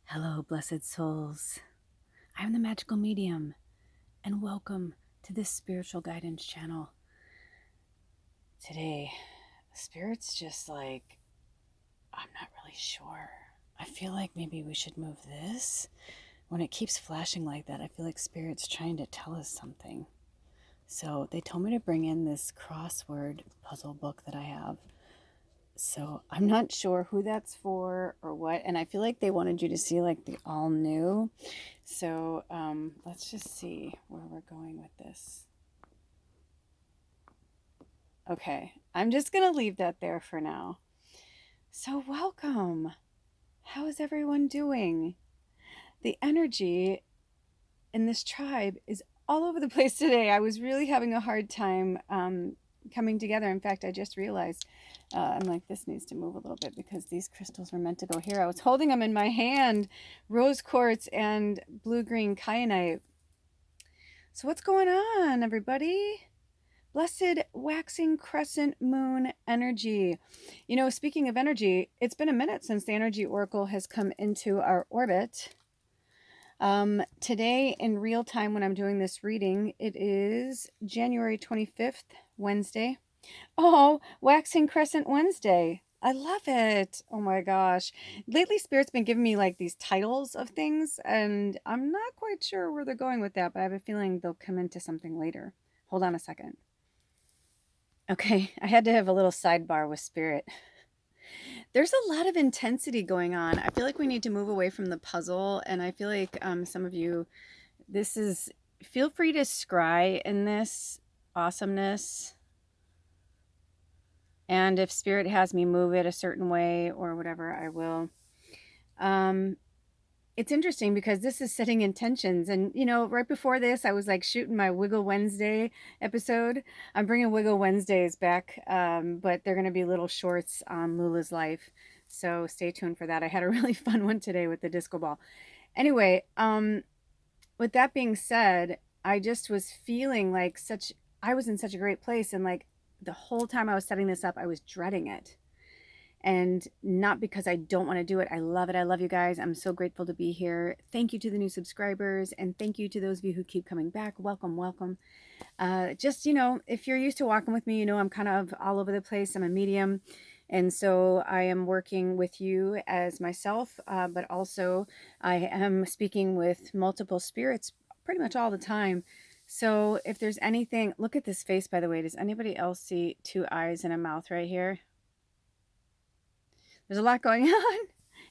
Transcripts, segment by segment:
Hello, blessed souls. I'm the Magical Medium, and welcome to this spiritual guidance channel. Today, Spirit's just like, I'm not really sure. I feel like maybe we should move this. When it keeps flashing like that, I feel like Spirit's trying to tell us something. So they told me to bring in this crossword puzzle book that I have. So I'm not sure who that's for or what. And I feel like they wanted you to see like the all new. So let's just see where we're going with this. Okay, I'm just going to leave that there for now. So welcome. How is everyone doing? The energy in this tribe is all over the place today. I was really having a hard time coming together. In fact, I just realized I'm like, this needs to move a little bit because these crystals were meant to go here. I was holding them in my hand, rose quartz and blue-green kyanite. So what's going on, everybody? Blessed waxing crescent moon energy. You know, speaking of energy, it's been a minute since the energy oracle has come into our orbit. Today in real time when I'm doing this reading, it is January 25th, Wednesday. Oh, Waxing Crescent Wednesday. I love it. Oh my gosh. Lately, Spirit's been giving me like these titles of things, and I'm not quite sure where they're going with that, but I have a feeling they'll come into something later. Hold on a second. Okay, I had to have a little sidebar with Spirit. There's a lot of intensity going on. I feel like we need to move away from the puzzle, and I feel like some of you, feel free to scry in this awesomeness. And if Spirit has me move it a certain way or whatever, I will. It's interesting because this is setting intentions. And, you know, right before this, I was like shooting my Wiggle Wednesday episode. I'm bringing Wiggle Wednesdays back, but they're going to be little shorts on Lula's life. So stay tuned for that. I had a really fun one today with the disco ball. Anyway, with that being said, I just was feeling like I was in such a great place. And like the whole time I was setting this up, I was dreading it. And not because I don't want to do it. I love it. I love you guys. I'm so grateful to be here. Thank you to the new subscribers. And thank you to those of you who keep coming back. Welcome, welcome. Just, you know, if you're used to walking with me, you know, I'm kind of all over the place. I'm a medium. And so I am working with you as myself, but also I am speaking with multiple spirits pretty much all the time. So if there's anything, look at this face, by the way. Does anybody else see two eyes and a mouth right here? There's a lot going on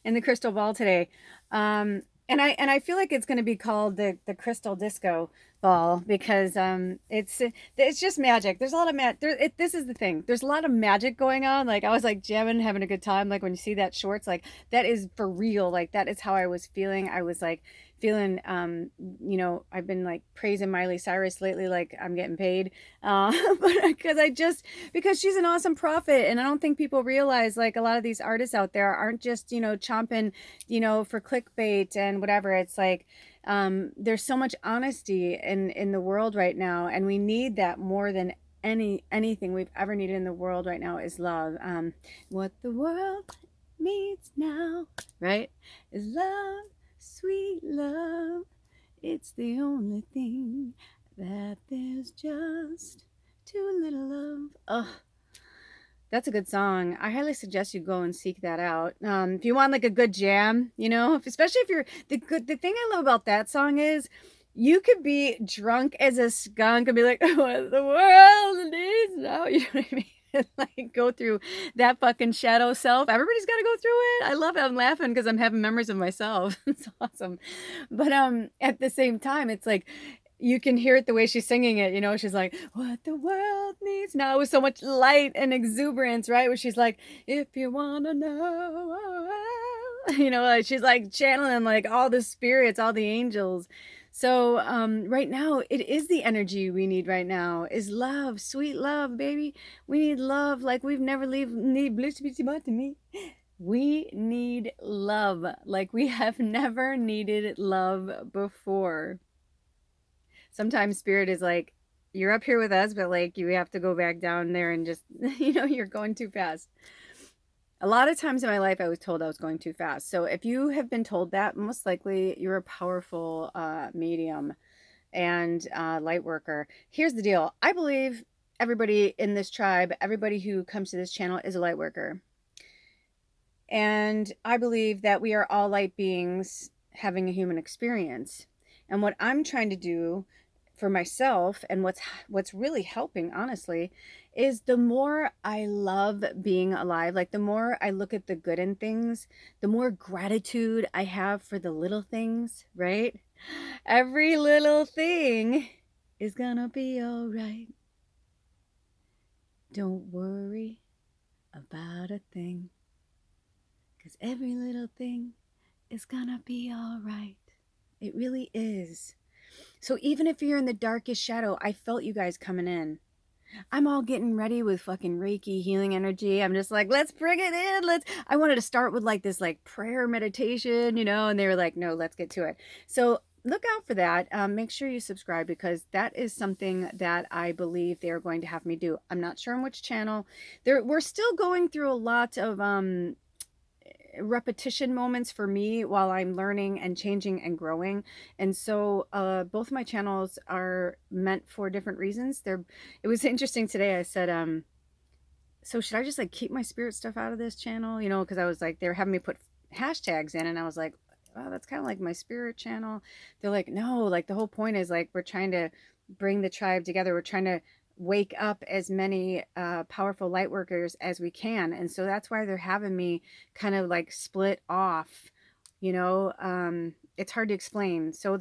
in the crystal ball today. And I feel like it's going to be called the crystal disco ball because it's just magic. There's a lot of this is the thing. There's a lot of magic going on. Like I was like jamming, having a good time. Like when you see that shorts, like that is for real. Like that is how I was feeling. I was like feeling, you know, I've been like praising Miley Cyrus lately, like I'm getting paid, but because she's an awesome prophet. And I don't think people realize like a lot of these artists out there aren't just, you know, chomping, you know, for clickbait and whatever. It's like, there's so much honesty in the world right now. And we need that more than anything we've ever needed in the world right now is love. What the world needs now, right, is love. Sweet love, it's the only thing that there's just too little of. Oh, that's a good song. I highly suggest you go and seek that out. If you want like a good jam, you know, especially if you're the thing I love about that song is you could be drunk as a skunk and be like, what the world needs now. You know what I mean? Like go through that fucking shadow self. Everybody's got to go through it. I love it. I'm laughing because I'm having memories of myself. It's awesome. But at the same time, it's like you can hear it the way she's singing it. You know, she's like, what the world needs now, with so much light and exuberance, right? Where she's like, if you want to know, you know, like she's like channeling like all the spirits, all the angels. So right now, it is the energy we need right now is love, sweet love, baby. We need love like we've never need to me. We need love like we have never needed love before. Sometimes Spirit is like, you're up here with us, but like you have to go back down there and just, you know, you're going too fast. A lot of times in my life, I was told I was going too fast. So if you have been told that, most likely you're a powerful medium and light worker. Here's the deal. I believe everybody in this tribe, everybody who comes to this channel is a light worker. And I believe that we are all light beings having a human experience. And what I'm trying to do for myself, and what's really helping, honestly, is the more I love being alive, like the more I look at the good in things, the more gratitude I have for the little things, right? Every little thing is gonna be all right. Don't worry about a thing, 'cause every little thing is gonna be all right. It really is. So even if you're in the darkest shadow, I felt you guys coming in. I'm all getting ready with fucking Reiki healing energy. I'm just like, let's bring it in. I wanted to start with like this like prayer meditation, and they were like, no, let's get to it. So look out for that. Make sure you subscribe, because that is something that I believe they're going to have me do. I'm not sure on which channel. We're still going through a lot of repetition moments for me while I'm learning and changing and growing. And so both of my channels are meant for different reasons. It was interesting today. I said, so should I just like keep my spirit stuff out of this channel? Because I was like, they were having me put hashtags in, and I was like, wow, that's kind of like my spirit channel. They're like, no, like the whole point is like, we're trying to bring the tribe together. We're trying to wake up as many powerful light workers as we can. And so that's why they're having me kind of like split off, it's hard to explain. So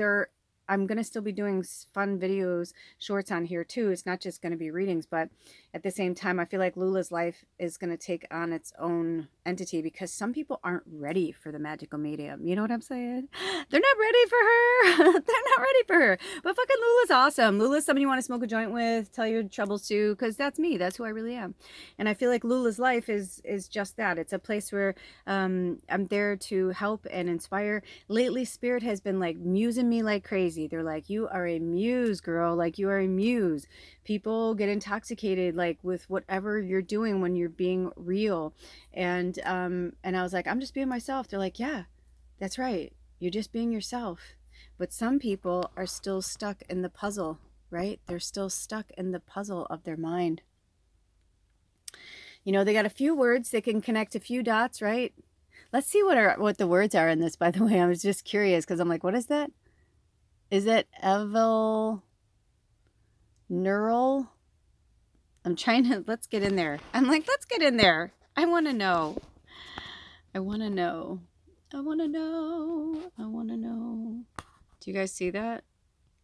I'm going to still be doing fun videos, shorts on here too. It's not just going to be readings, but at the same time, I feel like Lula's life is going to take on its own entity, because some people aren't ready for the magical medium. You know what I'm saying? They're not ready for her. They're not ready for her. But fucking Lula's awesome. Lula's somebody you want to smoke a joint with, tell your troubles to, because that's me. That's who I really am. And I feel like Lula's life is just that. It's a place where I'm there to help and inspire. Lately, Spirit has been like musing me like crazy. They're like, you are a muse, girl. Like, you are a muse. People get intoxicated like with whatever you're doing when you're being real. And I was like, I'm just being myself. They're like, yeah, that's right. You're just being yourself. But some people are still stuck in the puzzle, right? They're still stuck in the puzzle of their mind. They got a few words. They can connect a few dots, right? Let's see what the words are in this, by the way. I was just curious, because I'm like, what is that? Is it evil neural? I'm trying to, let's get in there. I'm like, let's get in there. I want to know. I want to know. I want to know. I want to know. Do you guys see that?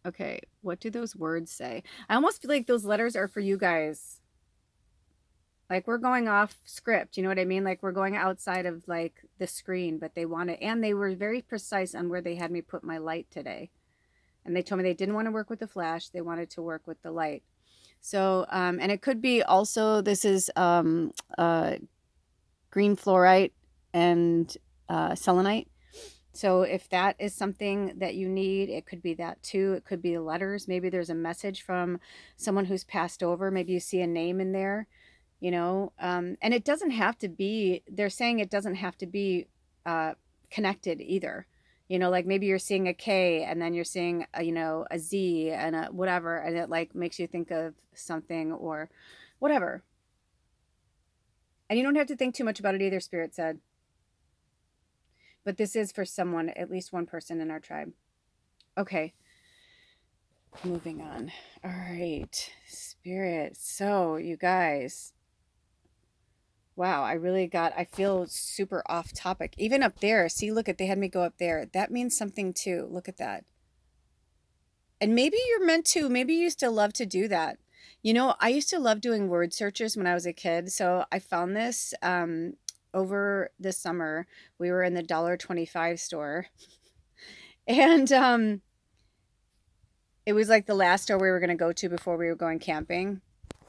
Okay. What do those words say? I almost feel like those letters are for you guys. Like, we're going off script. You know what I mean? Like, we're going outside of like the screen, but they wanted, and they were very precise on where they had me put my light today. And they told me they didn't want to work with the flash. They wanted to work with the light. So, and it could be also, this is green fluorite and selenite. So if that is something that you need, it could be that too. It could be the letters. Maybe there's a message from someone who's passed over. Maybe you see a name in there, and it doesn't have to be, they're saying it doesn't have to be connected either. Like maybe you're seeing a K and then you're seeing a Z and a whatever, and it like makes you think of something or whatever. And you don't have to think too much about it either, Spirit said. But this is for someone, at least one person in our tribe. Okay. Moving on. All right. Spirit. So, you guys. Wow, I feel super off topic. Even up there. See, look they had me go up there. That means something too. Look at that. And maybe you're meant to. Maybe you used to love to do that. I used to love doing word searches when I was a kid. So I found this over the summer. We were in the $1.25 store. And it was like the last store we were going to go to before we were going camping.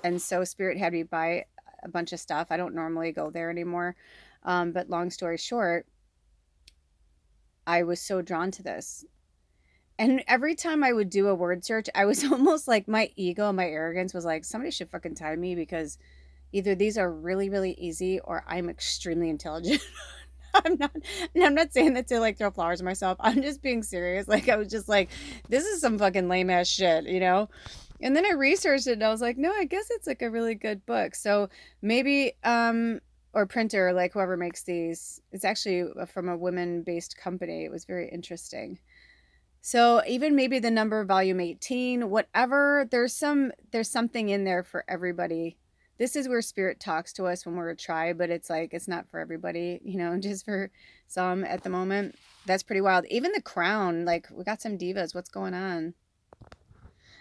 And so Spirit had me buy a bunch of stuff. I don't normally go there anymore. But long story short, I was so drawn to this. And every time I would do a word search, I was almost like, my ego, my arrogance was like, somebody should fucking tie me, because Either these are really, really easy or I'm extremely intelligent. I'm not, and I'm not saying that to like throw flowers at myself. I'm just being serious. Like, I was just like, this is some fucking lame ass shit, you know? And then I researched it and I was like, no, I guess it's like a really good book. So maybe, or printer, like whoever makes these, it's actually from a women based company. It was very interesting. So even maybe the number volume 18, whatever, there's something in there for everybody. This is where spirit talks to us when we're a tribe, but it's like it's not for everybody, you know, just for some at the moment. That's pretty wild. Even the crown, like we got some divas. What's going on?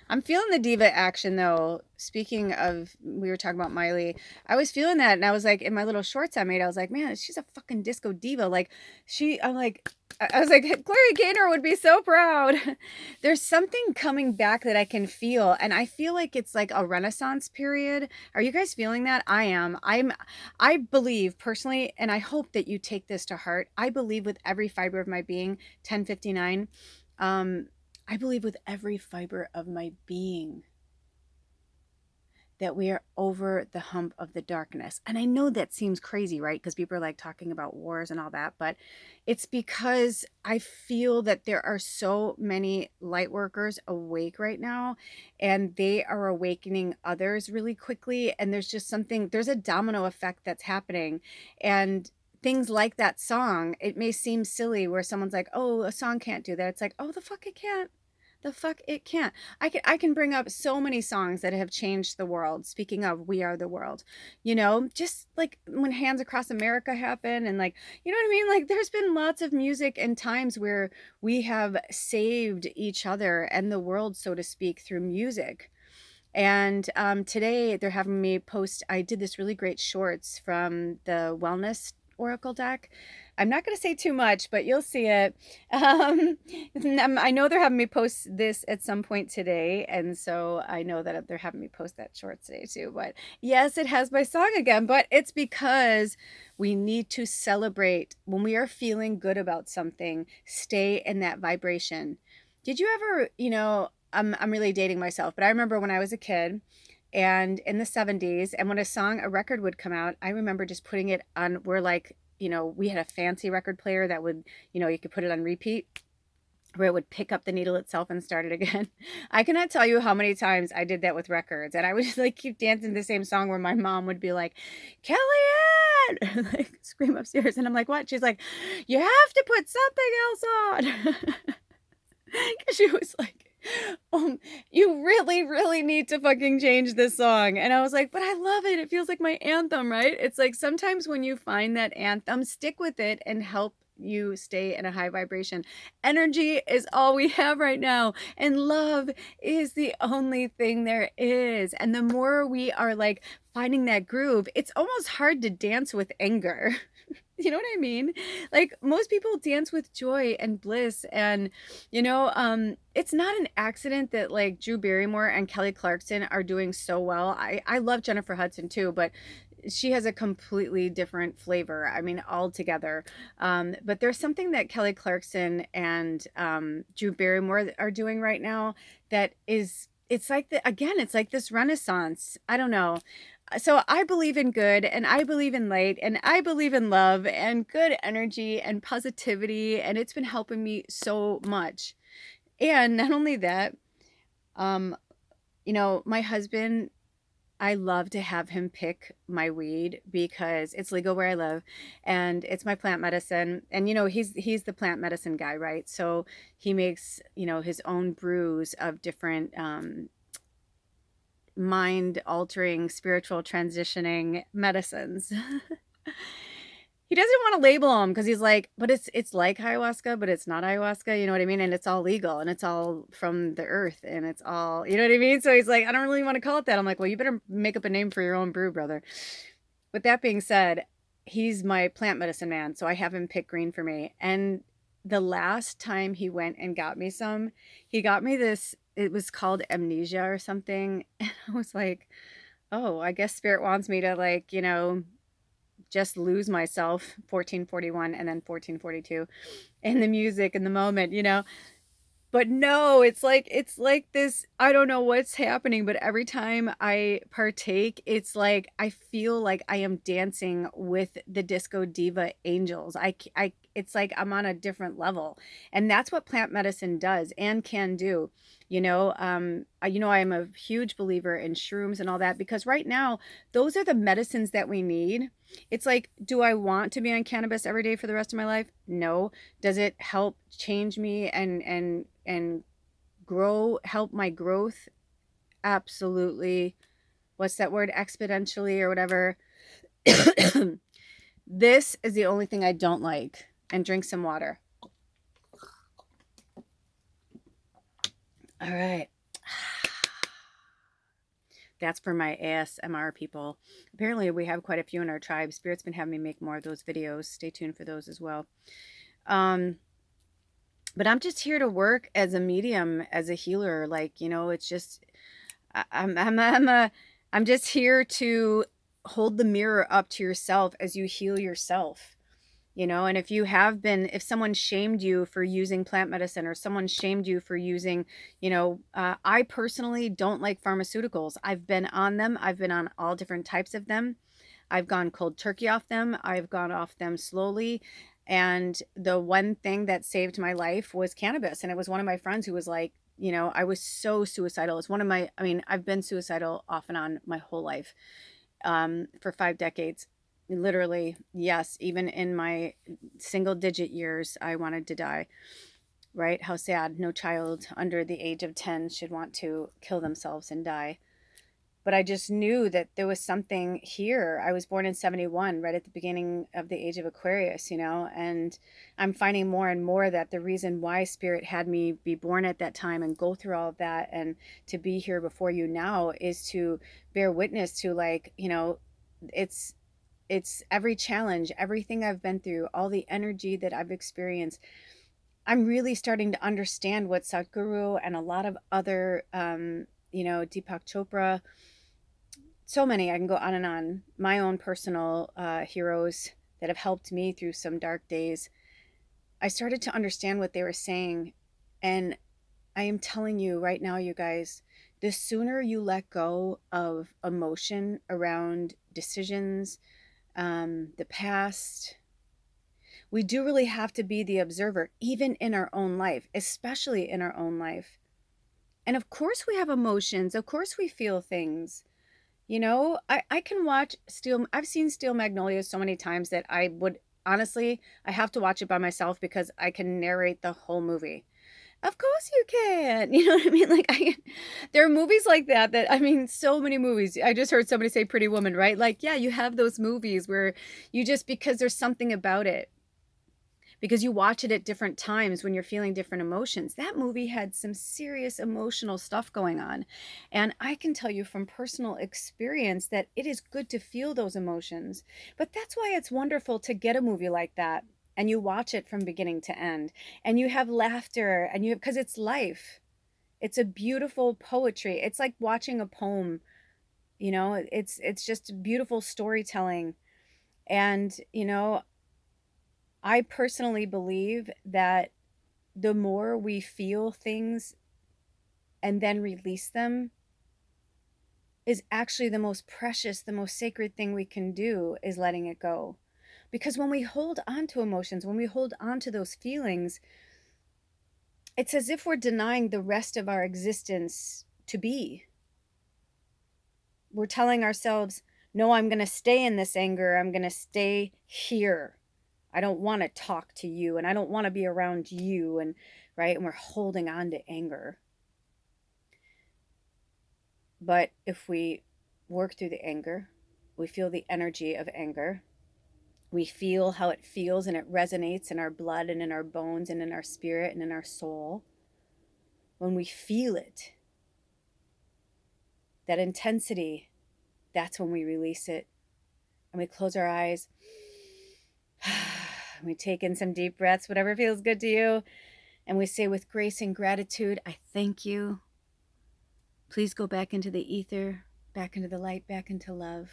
I'm feeling the diva action though. Speaking of, we were talking about Miley. I was feeling that, and I was like, in my little shorts I made, I was like, man, she's a fucking disco diva. Like, I'm like, I was like, Gloria Gaynor would be so proud. There's something coming back that I can feel, and I feel like it's like a renaissance period. Are you guys feeling that? I am. I believe personally, and I hope that you take this to heart. I believe with every fiber of my being, 1059. I believe with every fiber of my being that we are over the hump of the darkness. And I know that seems crazy, right? Because people are like talking about wars and all that, but it's because I feel that there are so many light workers awake right now, and they are awakening others really quickly. And there's just something, there's a domino effect that's happening. And things like that song, it may seem silly where someone's like, oh, a song can't do that. It's like, oh, the fuck it can't. The fuck it can't. I can bring up so many songs that have changed the world. Speaking of, We Are the World. You know, just like when Hands Across America happened, and like, you know what I mean? Like there's been lots of music and times where we have saved each other and the world, so to speak, through music. And today they're having me post, I did this really great shorts from the wellness oracle deck. I'm not going to say too much, but you'll see it. I know they're having me post this at some point today, and so I know that they're having me post that short today too. But yes, it has my song again, but it's because we need to celebrate when we are feeling good about something. Stay in that vibration. Did you ever, you know, I'm really dating myself, but I remember when I was a kid and in the 70s, and when a record would come out, I remember just putting it on, we're like, you know, we had a fancy record player that would, you know, you could put it on repeat where it would pick up the needle itself and start it again. I cannot tell you how many times I did that with records, and I would just like keep dancing the same song where my mom would be like, Kellyanne, like scream upstairs, and I'm like, what? She's like, you have to put something else on. She was like, you really, really need to fucking change this song. And I was like, but I love it. It feels like my anthem, right? It's like sometimes when you find that anthem, stick with it and help you stay in a high vibration. Energy is all we have right now, and love is the only thing there is. And the more we are like finding that groove, it's almost hard to dance with anger. You know what I mean? Like most people dance with joy and bliss, and you know, it's not an accident that like Drew Barrymore and Kelly Clarkson are doing so well. I love Jennifer Hudson too, but she has a completely different flavor. I mean, altogether. But there's something that Kelly Clarkson and Drew Barrymore are doing right now that is, it's like it's like this renaissance. I don't know. So I believe in good, and I believe in light, and I believe in love and good energy and positivity, and it's been helping me so much. And not only that, um, you know, my husband, I love to have him pick my weed because it's legal where I live, and it's my plant medicine. And you know, he's the plant medicine guy, right? So he makes, you know, his own brews of different mind altering, spiritual transitioning medicines. He doesn't want to label them because he's like, but it's like ayahuasca, but it's not ayahuasca, you know what I mean? And it's all legal, and it's all from the earth, and it's all, you know what I mean? So he's like, I don't really want to call it that. I'm like, well, you better make up a name for your own brew, brother. With that being said, he's my plant medicine man, so I have him pick green for me. And the last time he went and got me some, he got me this, it was called amnesia or something. And I was like, oh, I guess spirit wants me to, like, you know, just lose myself 1441 and then 1442 in the music in the moment, you know. But no, it's like this, I don't know what's happening, but every time I partake, it's like I feel like I am dancing with the disco diva angels. It's like I'm on a different level. And that's what plant medicine does and can do. I am a huge believer in shrooms and all that because right now, those are the medicines that we need. It's like, do I want to be on cannabis every day for the rest of my life? No. Does it help change me and help my growth? Absolutely. What's that word? Exponentially or whatever. This is the only thing I don't like. And drink some water. All right. That's for my ASMR people. Apparently, we have quite a few in our tribe. Spirit's been having me make more of those videos. Stay tuned for those as well. But I'm just here to work as a medium, as a healer. Like, it's just I'm just here to hold the mirror up to yourself as you heal yourself. And if someone shamed you for using plant medicine or someone shamed you for using, I personally don't like pharmaceuticals. I've been on them. I've been on all different types of them. I've gone cold turkey off them. I've gone off them slowly. And the one thing that saved my life was cannabis. And it was one of my friends who was like, I was so suicidal. It's I've been suicidal off and on my whole life, for 5 decades. Literally, yes, even in my single digit years, I wanted to die, right? How sad. No child under the age of 10 should want to kill themselves and die. But I just knew that there was something here. I was born in 71, right at the beginning of the age of Aquarius, and I'm finding more and more that the reason why Spirit had me be born at that time and go through all of that and to be here before you now is to bear witness to, like, it's every challenge, everything I've been through, all the energy that I've experienced. I'm really starting to understand what Sadhguru and a lot of other, Deepak Chopra, so many, I can go on and on, my own personal heroes that have helped me through some dark days. I started to understand what they were saying. And I am telling you right now, you guys, the sooner you let go of emotion around decisions, the past, we do really have to be the observer, even in our own life, especially in our own life. And of course, we have emotions. Of course, we feel things. I can watch I've seen Steel Magnolias so many times that I would honestly, I have to watch it by myself because I can narrate the whole movie. Of course you can. You know what I mean? Like, there are movies like that, so many movies. I just heard somebody say Pretty Woman, right? Like, yeah, you have those movies where because there's something about it, because you watch it at different times when you're feeling different emotions. That movie had some serious emotional stuff going on. And I can tell you from personal experience that it is good to feel those emotions. But that's why it's wonderful to get a movie like that and you watch it from beginning to end and you have laughter and because it's life. It's a beautiful poetry. It's like watching a poem, it's just beautiful storytelling. And, I personally believe that the more we feel things and then release them is actually the most precious, the most sacred thing we can do is letting it go. Because when we hold on to emotions, when we hold on to those feelings, it's as if we're denying the rest of our existence to be. We're telling ourselves, no, I'm going to stay in this anger. I'm going to stay here. I don't want to talk to you and I don't want to be around you. And right. And we're holding on to anger. But if we work through the anger, we feel the energy of anger. We feel how it feels and it resonates in our blood and in our bones and in our spirit and in our soul. When we feel it, that intensity, that's when we release it. And we close our eyes. We take in some deep breaths, whatever feels good to you. And we say with grace and gratitude, I thank you. Please go back into the ether, back into the light, back into love.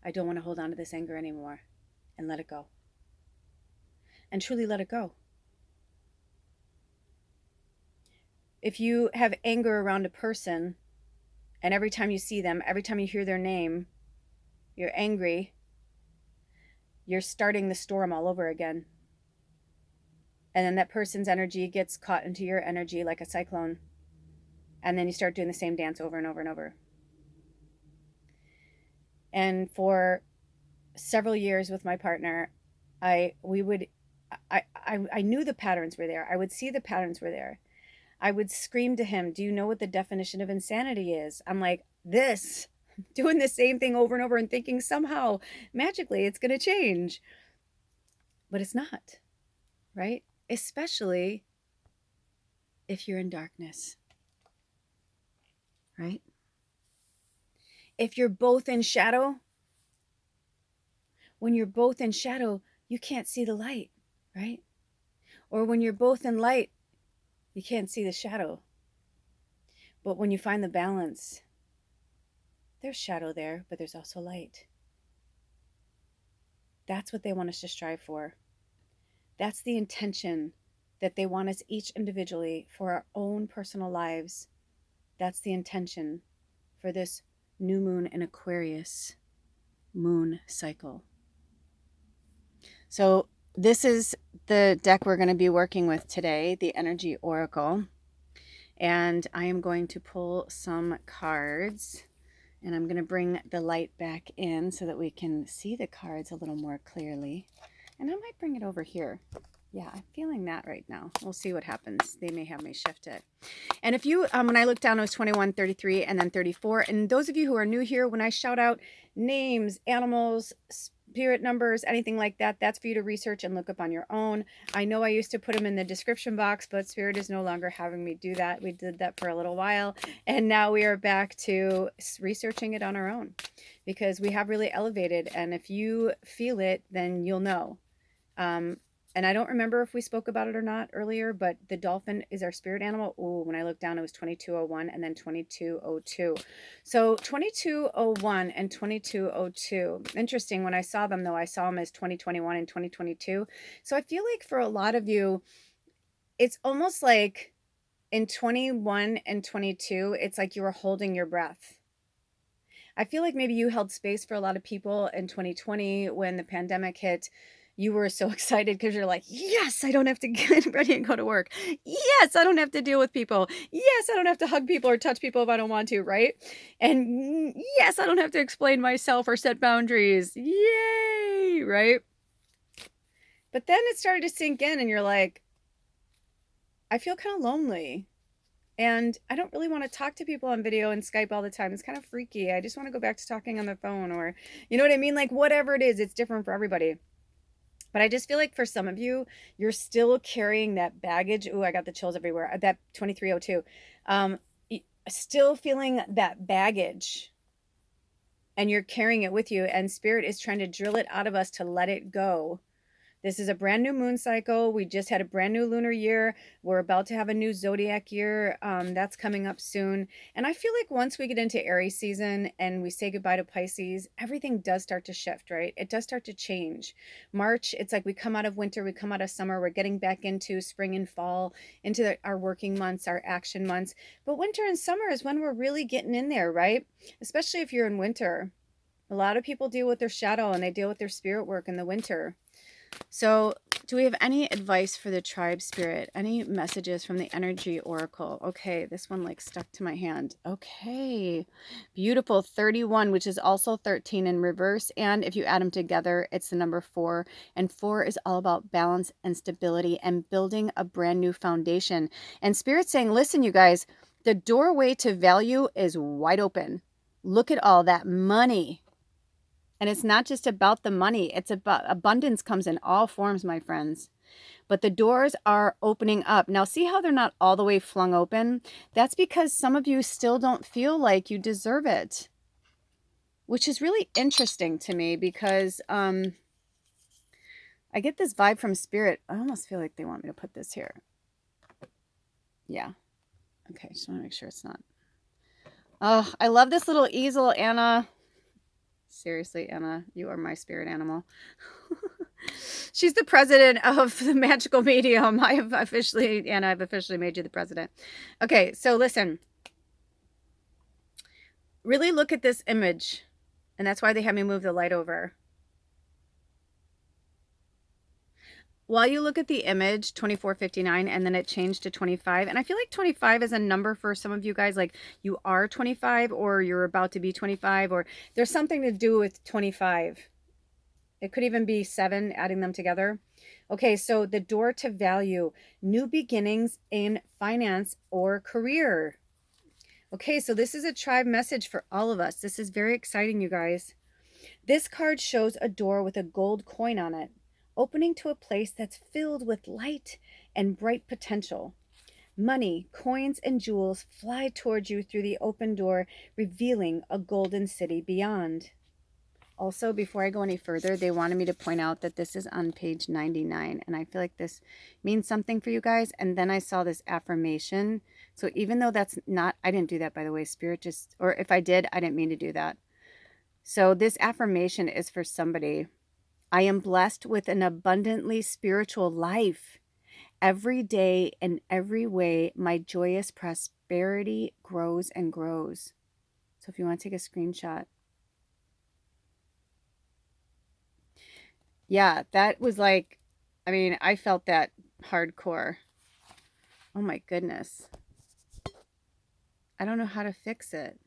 I don't want to hold on to this anger anymore. And let it go. And truly let it go. if you have anger around a person, and every time you see them, every time you hear their name, you're angry, you're starting the storm all over again. And then that person's energy gets caught into your energy like a cyclone. And then you start doing the same dance over and over and over. And for several years with my partner, I knew the patterns were there. I would see the patterns were there. I would scream to him, "Do you know what the definition of insanity is?" I'm like, this, doing the same thing over and over and thinking somehow magically it's going to change. But it's not, right? Especially if you're in darkness, right? If you're both in shadow, when you're both in shadow, you can't see the light, right? Or when you're both in light, you can't see the shadow. But when you find the balance, there's shadow there, but there's also light. That's what they want us to strive for. That's the intention that they want us each individually for our own personal lives. That's the intention for this new moon in Aquarius moon cycle. So this is the deck we're going to be working with today, the Energy Oracle. And I am going to pull some cards, and I'm going to bring the light back in so that we can see the cards a little more clearly. And I might bring it over here. Yeah, I'm feeling that right now. We'll see what happens. They may have me shift it. And if you, when I looked down, it was 21, 33, and then 34. And those of you who are new here, when I shout out names, animals, spirit numbers, anything like that, that's for you to research and look up on your own. I know I used to put them in the description box, but Spirit is no longer having me do that. We did that for a little while, and now we are back to researching it on our own because we have really elevated. And if you feel it, then you'll know. And I don't remember if we spoke about it or not earlier, but the dolphin is our spirit animal. Ooh, when I looked down, it was 2201 and then 2202. So 2201 and 2202. Interesting. When I saw them, though, I saw them as 2021 and 2022. So I feel like for a lot of you, it's almost like in 21 and 22, it's like you were holding your breath. I feel like maybe you held space for a lot of people in 2020 when the pandemic hit. You were so excited because you're like, yes, I don't have to get ready and go to work. Yes, I don't have to deal with people. Yes, I don't have to hug people or touch people if I don't want to, right? And yes, I don't have to explain myself or set boundaries. Yay, right? But then it started to sink in and you're like, I feel kind of lonely. And I don't really want to talk to people on video and Skype all the time. It's kind of freaky. I just want to go back to talking on the phone or, you know what I mean? Like whatever it is, it's different for everybody. But I just feel like for some of you, you're still carrying that baggage. Ooh, I got the chills everywhere. That 2302. Still feeling that baggage. And you're carrying it with you. And Spirit is trying to drill it out of us to let it go. This is a brand new moon cycle. We just had a brand new lunar year. We're about to have a new zodiac year. That's coming up soon. And I feel like once we get into Aries season and we say goodbye to Pisces, everything does start to shift, right? It does start to change. March, it's like we come out of winter, we come out of summer, we're getting back into spring and fall, into our working months, our action months. But winter and summer is when we're really getting in there, right? Especially if you're in winter. A lot of people deal with their shadow and they deal with their spirit work in the winter. So do we have any advice for the tribe spirit? Any messages from the Energy Oracle? Okay, this one like stuck to my hand. Okay, beautiful. 31, which is also 13 in reverse. And if you add them together, it's the number 4. And 4 is all about balance and stability and building a brand new foundation. And Spirit's saying, listen, you guys, the doorway to value is wide open. Look at all that money. And it's not just about the money. It's about abundance comes in all forms, my friends. But the doors are opening up. Now, see how they're not all the way flung open? That's because some of you still don't feel like you deserve it, which is really interesting to me because I get this vibe from Spirit. I almost feel like they want me to put this here. Yeah. Okay, just want to make sure it's not. Oh, I love this little easel, Anna. Seriously, Anna, you are my spirit animal. She's the president of the Magical Medium. I've officially made you the president. Okay, so listen. Really look at this image. And that's why they had me move the light over. While you look at the image, 2459, and then it changed to 25. And I feel like 25 is a number for some of you guys, like you are 25 or you're about to be 25, or there's something to do with 25. It could even be 7, adding them together. Okay, so the door to value, new beginnings in finance or career. Okay, so this is a tribe message for all of us. This is very exciting, you guys. This card shows a door with a gold coin on it, opening to a place that's filled with light and bright potential. Money, coins, and jewels fly towards you through the open door, revealing a golden city beyond. Also, before I go any further, they wanted me to point out that this is on page 99, and I feel like this means something for you guys. And then I saw this affirmation. So even though that's not, I didn't do that, by the way, Spirit just, or if I did, I didn't mean to do that. So this affirmation is for somebody. I am blessed with an abundantly spiritual life. Every day, in every way, my joyous prosperity grows and grows. So if you want to take a screenshot. Yeah, that was like, I mean, I felt that hardcore. Oh my goodness. I don't know how to fix it.